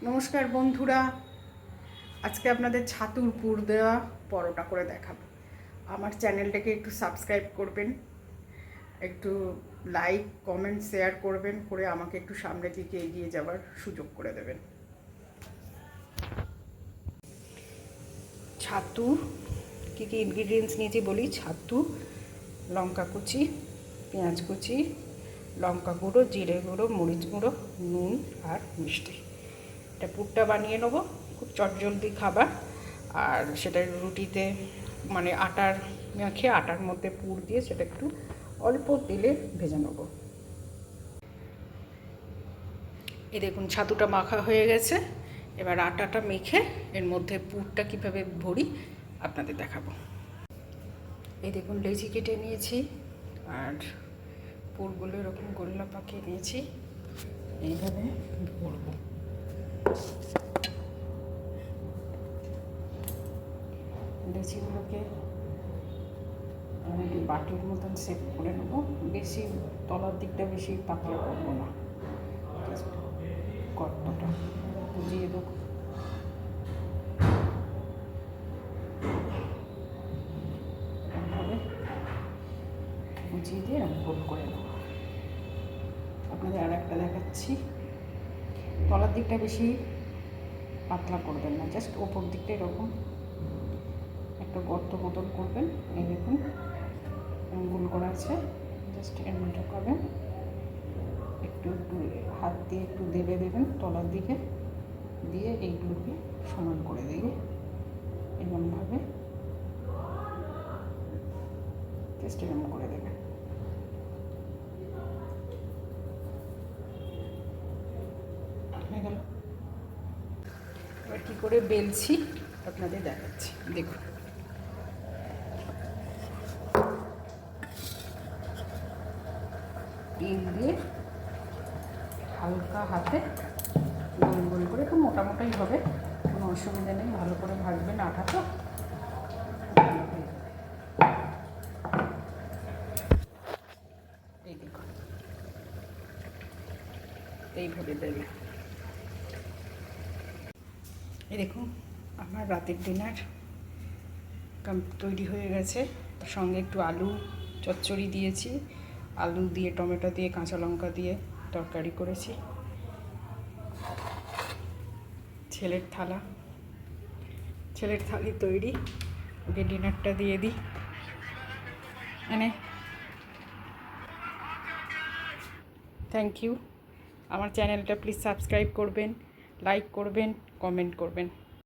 নমস্কার বন্ধুরা, আজকে আপনাদের ছাতুর পুর দেওয়া পরোটা করে দেখাবো। আমার চ্যানেলটাকে একটু সাবস্ক্রাইব করবেন, একটু লাইক কমেন্ট শেয়ার করবেন, করে আমাকে একটু সামনের দিকে এগিয়ে যাওয়ার সুযোগ করে দেবেন। ছাতু কী কী ইনগ্রিডিয়েন্টস নিয়েছি বলি। ছাতু, লঙ্কা কুচি, পেঁয়াজ কুচি, লঙ্কা গুঁড়ো, জিরে গুঁড়ো, মরিচ গুঁড়ো, নুন আর মিষ্টি। এটা পুরটা বানিয়ে নেবো, খুব চটজলদি খাবার। আর সেটা রুটিতে মানে আটার মেখে আটার মধ্যে পুর দিয়ে সেটা একটু অল্প তেলে ভেজে নেবো। এই দেখুন ছাতুটা মাখা হয়ে গেছে। এবার আটাটা মেখে এর মধ্যে পুরটা কীভাবে ভরি আপনাদের দেখাবো। এই দেখুন লেচি কেটে নিয়েছি আর পুরগুলো এরকম গোল্লা পাকিয়ে নিয়েছি। এইভাবে ভরবো। লেচিগুলোকে আমি বাটির মতন সেট করে নেবো। বেশি তলার দিকটা বেশি পাতলা করবো না, জাস্ট গর্তটা বুঝিয়ে দেবো। এভাবে বুঝিয়ে দিয়ে আমি গোল করে নেবো। আপনাদের আর একটা দেখাচ্ছি। তলার দিকটা বেশি পাতলা করবেন না, জাস্ট ওপর দিকটা এরকম একটা গর্ত মতন করবেন। এই দেখুন গোল করা আছে, জাস্ট এর মধ্যে করবেন। একটু একটু হাত দিয়ে একটু দেবে দেবেন তলার দিকে, দিয়ে এইগুলোকে সমান করে দিয়ে এরকমভাবে জাস্ট এরকম করে দেবেন। হয়ে গেল। এবার কী করে বেলছি আপনাদের দেখাচ্ছি, দেখুন। তেল দিয়ে হালকা হাতে গোল গোল করে, একটু মোটামোটাই হবে, কোনো অসুবিধা নেই। ভালো করে ভাজবেন, আটা তো। এই দেখুন এইভাবে দেবে। এই দেখুন আমার রাতের ডিনার তৈরি হয়ে গেছে। সঙ্গে একটু আলু চচ্চড়ি দিয়েছি, আলু দিয়ে টমেটো দিয়ে কাঁচা লঙ্কা দিয়ে তরকারি করেছি। ছেলের থালি তৈরি। ওকে ডিনারটা দিয়ে দিই। মানে থ্যাংক ইউ। আমার চ্যানেলটা প্লিজ সাবস্ক্রাইব করবেন, লাইক করবেন, কমেন্ট করবেন।